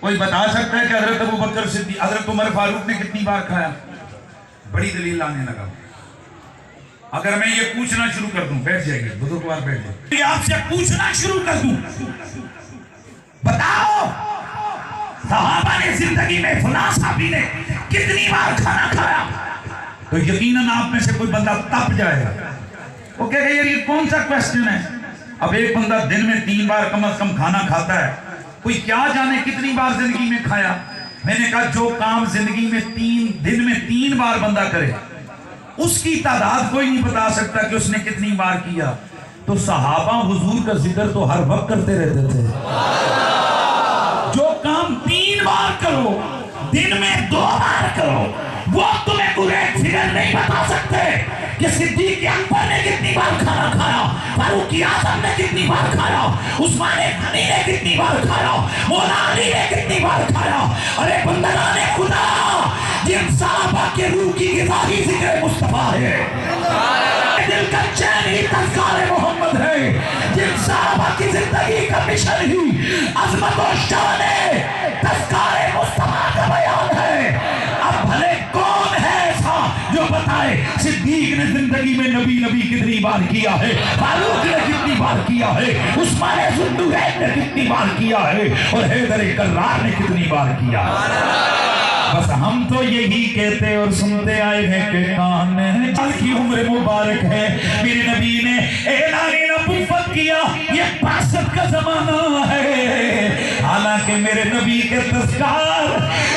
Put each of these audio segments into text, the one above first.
کوئی بتا سکتا ہے کہ حضرت ابو بکر صدیق حضرت عمر فاروق نے کتنی بار کھایا؟ بڑی دلیل لانے لگا. اگر میں یہ پوچھنا شروع کر دوں، بیٹھ جائے گا بزرگوار، بیٹھ جائے گا، آپ سے پوچھنا شروع کر دوں، بتاؤ صحابہ نے زندگی میں فلاں صحابی نے کتنی بار کھانا کھایا؟ تو یقیناً آپ میں سے کوئی بندہ تپ جائے گا. وہ کہے گا یار یہ کون سا کویسچن ہے؟ اب ایک بندہ دن میں 3 بار کم از کم کھانا کھاتا ہے، کوئی کیا جانے کتنی بار زندگی میں کھایا. میں نے کہا جو کام زندگی میں دن میں 3 بار بندہ کرے اس کی تعداد کوئی نہیں بتا سکتا کہ اس نے کتنی بار کیا. تو صحابہ حضور کا ذکر تو ہر وقت کرتے رہتے تھے. جو کام 3 بار کرو دن میں 2 بار کرو وہ تمہیں پورے فگر نہیں بتا سکتے کہ صدیق اکبر نے کتنی بار کھانا کھایا، فاروق اعظم نے کتنی بار کھایا، عثمان غنی نے کتنی بار کھایا، مولا علی نے کتنی بار کھایا. ارے بندگان خدا، جن صحابہ کے روح کی غذا ہی ذکر مصطفیٰ ہے، دل کا چین ہی تذکار محمد ہے، جن صحابہ کی زندگی کا مشن ہی عظمت و شان تذکار مصطفیٰ کا بیان ہے. اب بھلے کون ہے ایسا جو بتائے صدیق نے زندگی میں نبی کتنی بار کیا ہے، فاروق نے کتنی بار کیا ہے، عثمان ذوالنورین نے کتنی بار کیا ہے، اور حیدر کرار نے کتنی بار کیا. بس ہم تو یہی کہتے اور سنتے آئے ہیں کہ کان جل کی عمر مبارک ہے. میرے نبی نے اعلان نبوت کیا یہ 65 کا زمانہ ہے. حالانکہ میرے نبی کے تذکار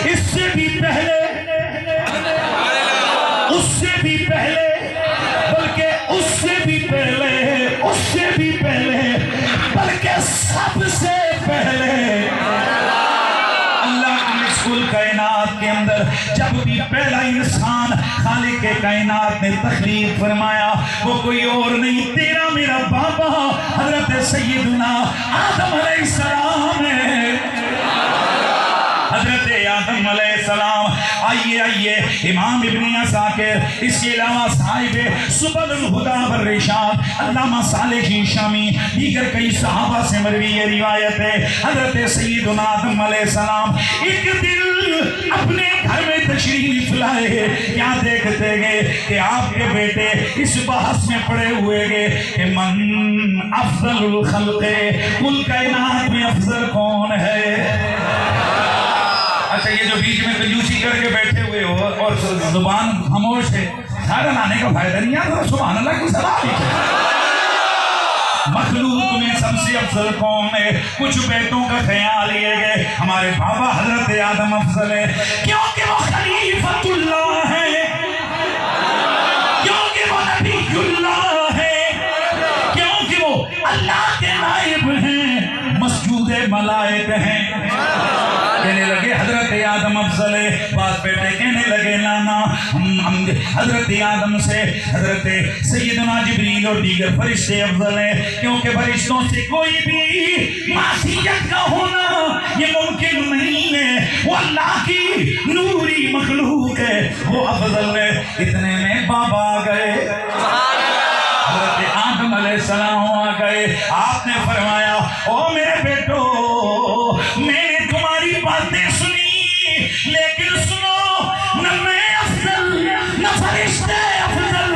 اس سے بھی پہلے بلکہ اس سے بھی پہلے بلکہ سب سے پہلے اللہ کی کل کائنات کے اندر جب بھی پہلا انسان خالق کائنات نے تخلیق فرمایا وہ کوئی اور نہیں تیرا میرا بابا حضرت سیدنا آدم علیہ السلام ہے. حضرت آدم علیہ السلام. آئیے امام ابن عساکر، اس کے علاوہ صاحب سبل الہدی والرشاد علامہ صالح شامی، دیگر کئی صحابہ سے مروی یہ روایت ہے. حضرت سیدنا آدم علیہ السلام ایک دل اپنے گھر میں تشریف لائے، کیا دیکھتے گئے کہ آپ کے بیٹے اس بحث میں پڑے ہوئے گئے کہ من افضل الخلق، کل کائنات میں افضل کون ہے. اچھا یہ جو بیچ میں کنجوسی کر کے بیٹھے ہوئے ہو اور زبان خاموش ہے، سارا لانے کا فائدہ نہیں ہے. سبحان اللہ کی صلاح ہے. مخلوق میں سب سے افضل کون ہے؟ کچھ بیٹوں کا خیال لیے گئے ہمارے بابا حضرت آدم افضل ہے کیونکہ وہ خلیفۃ اللہ ہے، کیونکہ وہ نبی اللہ ہے، کیونکہ وہ اللہ کے نائب ہیں، مسجود ملائک ہیں. کہنے لگے حضرت آدم افضل ہے. بعض بیٹے کہنے لگے نانا ہم حضرت آدم سے حضرت سیدنا جبریل اور دیگر فرشتے افضل ہیں، کیونکہ فرشتوں سے کوئی بھی معصیت کا ہونا یہ ممکن نہیں ہے، وہ اللہ کی نوری مخلوق ہے، وہ افضل ہے. اتنے میں بابا آ گئے، حضرت آدم علیہ السلام آ گئے. آپ نے فرمایا او میرے بیٹو، میں نے تمہاری باتیں سنی لیکن سنو، نہ میں افضل نہ فرشتے افضل،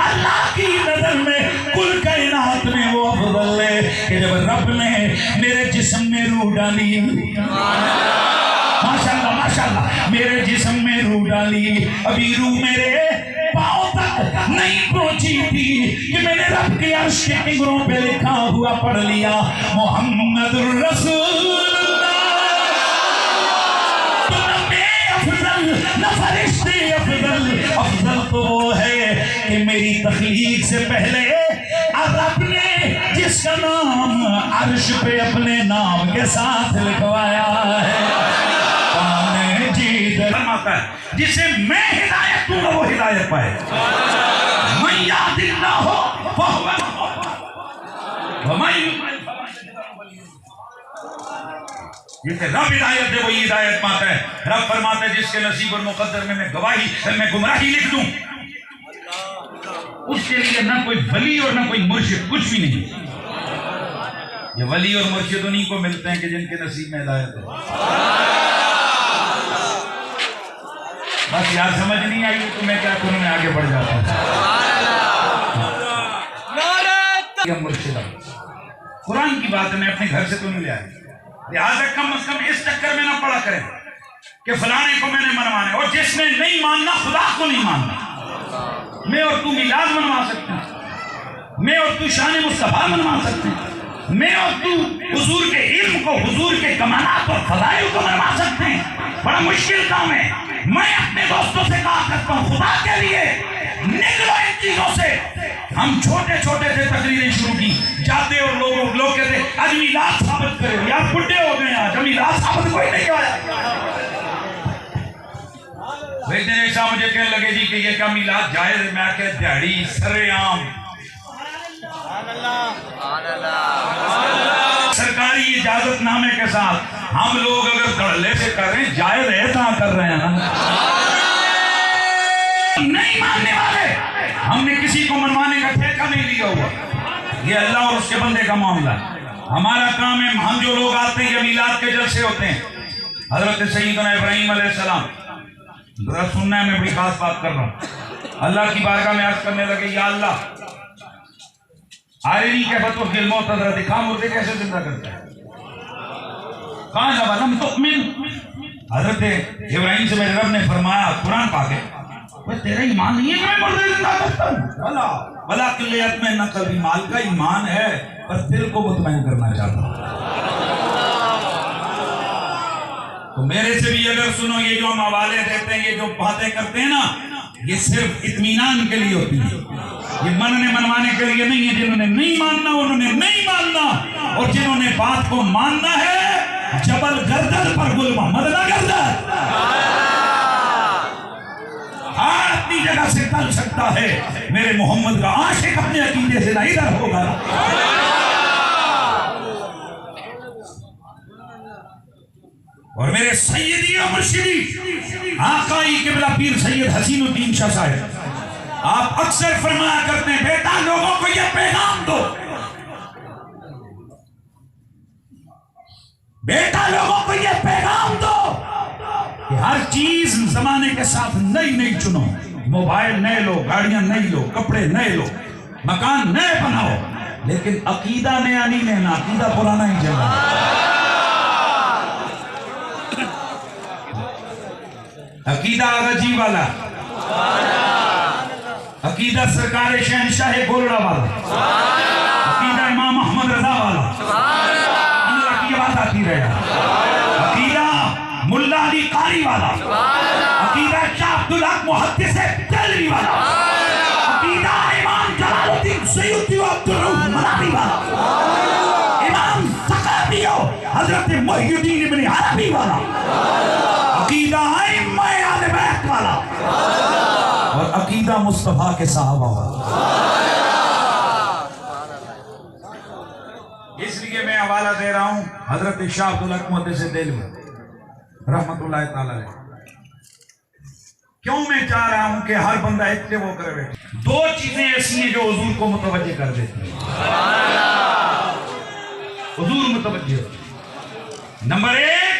اللہ کی نظر میں کل کائنات میں وہ افضل ہے کہ جب رب نے میرے جسم میں روح ڈالی، ماشاءاللہ ماشاءاللہ، میرے جسم میں روح ڈالی، ابھی روح میرے پاؤں تک نہیں پہنچی تھی کہ میں نے رب کے عرش کے کنگروں پہ لکھا ہوا پڑھ لیا محمد الرسول اللہ. تو نہ میں افضل نہ فرشتے افضل، افضل تو وہ ہے کہ میری تخلیق سے پہلے رب نے جس کا نام عرش پہ اپنے نام کے ساتھ لکھوایا ہے. جسے میں ہدایت دوں گا وہ ہدایت پائے. من یہد اللہ فہو ومن جسے رب ہدایت دے وہی ہدایت پاتا ہے. رب فرماتا ہے جس کے نصیب اور مقدر میں گمراہی لکھ دوں اس کے لیے نہ کوئی ولی اور نہ کوئی مرشد، کچھ بھی نہیں. یہ ولی اور مرشد انہیں کو ملتے ہیں کہ جن کے نصیب میں ہدایت ہو. بس یار سمجھ نہیں آئی تو میں کیا کروں, میں آگے بڑھ جاتا ہوں. مرشد قرآن کی بات ہے, میں اپنے گھر سے تو نہیں لے آیا, لہٰذا کم از کم اس چکر میں نہ پڑا کریں کہ فلانے کو میں نے منوانا, اور جس نے نہیں ماننا خدا کو نہیں ماننا. میں اور تو میلاد منوا سکتے ہیں, میں اور تو شان مصطفیٰ منوا سکتے ہیں, میں اور تو حضور کے علم کو, حضور کے کمالات اور فضائل کو منوا سکتے ہیں. بڑا مشکل کام ہے. میں اپنے دوستوں سے کہا کرتا ہوں خدا کے لیے نکلو ان چیزوں سے. ہم چھوٹے چھوٹے سے تقریریں شروع کی, جاتے اور لوگ کہتے آج میلاد ثابت کرے, یار بڈھے ہو گئے, آج میلاد ثابت کوئی نہیں آیا. ایک دن ایسا مجھے کہنے لگے جی کہ یہ کیا میلاد جائز ہے؟ میں کہ دیہڑی سر عام سرکاری اجازت نامے کے ساتھ ہم لوگ اگر دھڑلے سے کر رہے ہیں, جائز ہے کہاں کر رہے ہیں. نہیں ماننے والے, ہم نے کسی کو منوانے کا ٹھیکہ نہیں لیا ہوا, یہ اللہ اور اس کے بندے کا معاملہ ہے. ہمارا کام ہے, ہم جو لوگ آتے ہیں یہ میلاد کے جلسے ہوتے ہیں, حضرت سیدنا ابراہیم علیہ السلام, ذرا سننا ہے, میں بڑی خاص بات کر رہا ہوں. اللہ کی بارگاہ میں عرض کرنے لگے, یا اللہ آرینی کے فتو کی الموت حضرت دکھا مردے کیسے زندہ کرتا ہے. کہاں جب لم تؤمن, حضرت ابراہیم سے میرے رب نے فرمایا قرآن پاک ہے, تیرا ایمان نہیں ہے کہ میں مردے زندہ کرتا ہوں. بلا کلیت میں نقل مال کا ایمان ہے, پر دل کو مطمئن کرنا چاہتا ہوں. تو میرے سے بھی اگر سنو, یہ جو ہم حوالے دیتے ہیں, یہ جو باتیں کرتے ہیں نا, یہ صرف اطمینان کے لیے ہوتی ہے, یہ مننے منوانے کے لیے نہیں ہے. جنہوں نے نہیں ماننا انہوں نے نہیں ماننا, اور جنہوں نے بات کو ماننا ہے جبل گردن پر گل محمد نہ گردن. ہاں اپنی جگہ سے ٹل سکتا ہے, میرے محمد کا عاشق اپنے عقیدے سے نہ ادھر ہوگا. اور میرے سیدی و مرشدی آقائی قبلہ پیر سید حسین الدین شاہ صاحب, آپ اکثر فرمایا کرتے ہیں بیٹا لوگوں کو یہ پیغام دو, بیٹا لوگوں کو یہ پیغام دو کہ ہر چیز زمانے کے ساتھ نئی نئی چنو. موبائل نئے لو, گاڑیاں نئی لو, کپڑے نئے لو, مکان نئے بناؤ, لیکن عقیدہ نیا نہیں لینا, عقیدہ پرانا ہی چلنا. عقیدہ آغا جی والا, عقیدہ سرکار شہنشاہ گولڑا والا, عقیدہ امام احمد رضا والا, اللہ کی بات آتی رہے, عقیدہ ملا علی قاری والا, عقیدہ شاہ عبدالحق محدث دہلوی والا, عقیدہ امام جلال الدین سیوطی و عبدالرؤف مناوی والا, امام ثقافی حضرت محی الدین ابن عربی والا, عقیدہ ائمہ اہل بیت والا, اور عقیدہ مصطفیٰ کے صحابہ والا. اس لیے میں حوالہ دے رہا ہوں حضرت شاہ عبدالحق محدث دہلوی رحمت اللہ تعالی علیہ. کیوں میں چاہ رہا ہوں کہ ہر بندہ اتباع کرے بیٹھے. دو چیزیں ایسی ہیں جو حضور کو متوجہ کر دیتی ہیں, حضور متوجہ. نمبر ایک,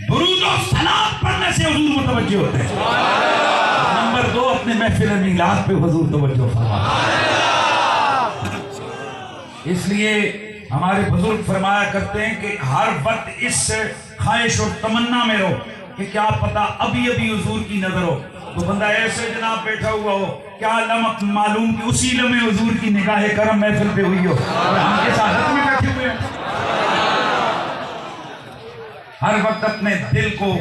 درود و صلات پڑھنے سے حضور متوجہ ہوتے ہیں. نمبر دو, اپنے محفل میلاد پہ حضور توجہ فرماتے ہیں. اس لیے ہمارے بزرگ فرمایا کرتے ہیں کہ ہر وقت اس خواہش اور تمنا میں رہو کہ کیا پتہ ابھی ابھی حضور کی نظر ہو, تو بندہ ایسے جناب بیٹھا ہوا ہو, کیا لمحہ معلوم کہ اسی لمحے حضور کی نگاہ کرم محفل پہ ہوئی ہو, اور ہم کے ساتھ میں بیٹھے ہوئے ہیں. ہر وقت اپنے دل کو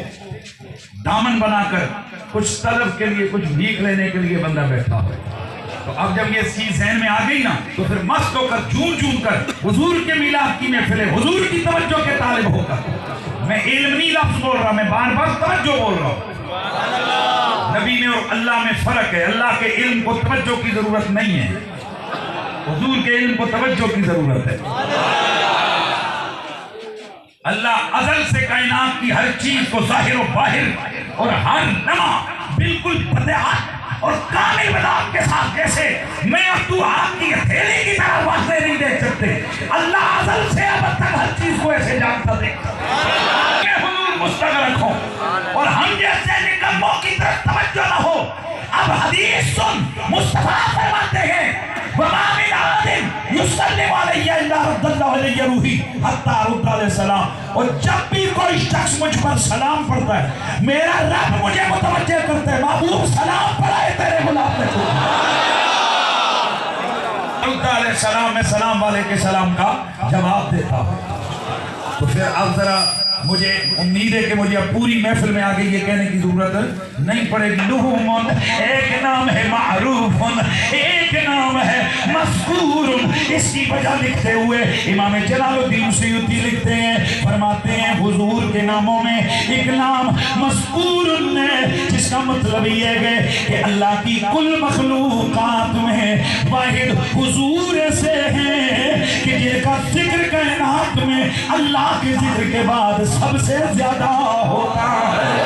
دامن بنا کر کچھ طلب کے لیے, کچھ بھیک لینے کے لیے بندہ بیٹھا ہو. تو اب جب یہ چیز ذہن میں آ گئی نا, تو پھر مست ہو کر جھوم جھوم کر حضور کے میلاد کی محفل, حضور کی توجہ کے طالب ہو کر, میں علم نہیں لفظ بول رہا, میں بار بار توجہ بول رہا ہوں. نبی میں اور اللہ میں فرق ہے. اللہ کے علم کو توجہ کی ضرورت نہیں ہے, حضور کے علم کو توجہ کی ضرورت ہے. اللہ ازل سے کائنات کی ہر چیز کو ظاہر و باہر اور ہر لمحہ بالکل بدیہات اور کامل مداد کے ساتھ جیسے میں اور تو آپ کی ہتھیلی کی طرح واضح نہیں دیکھ سکتے، اللہ ازل سے اب تک ہر چیز کو ایسے جانتا دیکھتا کہ حضور مستغرق ہو اور ہم جیسے نکموں کی طرف توجہ نہ ہو۔ اب حدیث سن، مصطفیٰ فرماتے ہیں وَمَا مِنْ عَادٍ يُسَلِّمُ عَلَيَّ إِلَّا رَدَّ اللَّهُ عَلَيَّ رُوحِي حَتَّى أَرُدَّ عَلَيْهِ السَّلَامَ۔ اور جب بھی کوئی شخص مجھ پر سلام پڑھتا ہے میرا رب مجھے متوجہ کرتا ہے محبوب سلام پڑھائے تیرے غلام نے کو۔ رد علیہ السلام میں سلام والے کے سلام کا جواب دیتا ہوں۔ تو پھر اب ذرا مجھے امید ہے کہ مجھے اب پوری محفل میں آگے یہ کہنے کی ضرورت نہیں پڑے گی۔ لہوم ایک نام ہے معروف، ایک نام ہے مذکور۔ اس کی وجہ لکھتے ہوئے امام جلال الدین سیوطی لکھتے ہیں، فرماتے ہیں حضور کے ناموں میں ایک نام مذکور ہے، جس کا مطلب یہ ہے کہ اللہ کی کل مخلوقات میں واحد حضور سے ہے کہ جن کا ذکر کائنات میں اللہ کے ذکر کے بعد سب سے زیادہ ہوتا ہے۔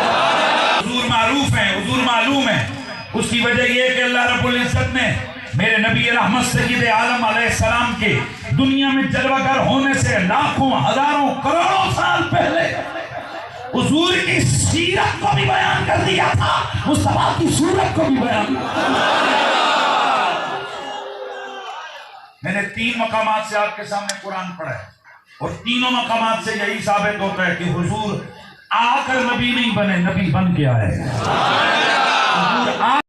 حضور معروف ہیں، حضور معلوم ہے۔ اس کی وجہ یہ کہ اللہ رب العزت نے میرے نبی رحمت سید عالم علیہ السلام کے دنیا میں جلوہ گر ہونے سے لاکھوں ہزاروں کروڑوں سال پہلے حضور کی سیرت کو بھی بیان کر دیا تھا، مصطفیٰ کی صورت کو بھی بیان کر دیا۔ میں نے 3 مقامات سے آپ کے سامنے قرآن پڑھا ہے اور تینوں مقامات سے یہی ثابت ہوتا ہے کہ حضور آ کر نبی نہیں بنے، نبی بن کے آئے۔ حضور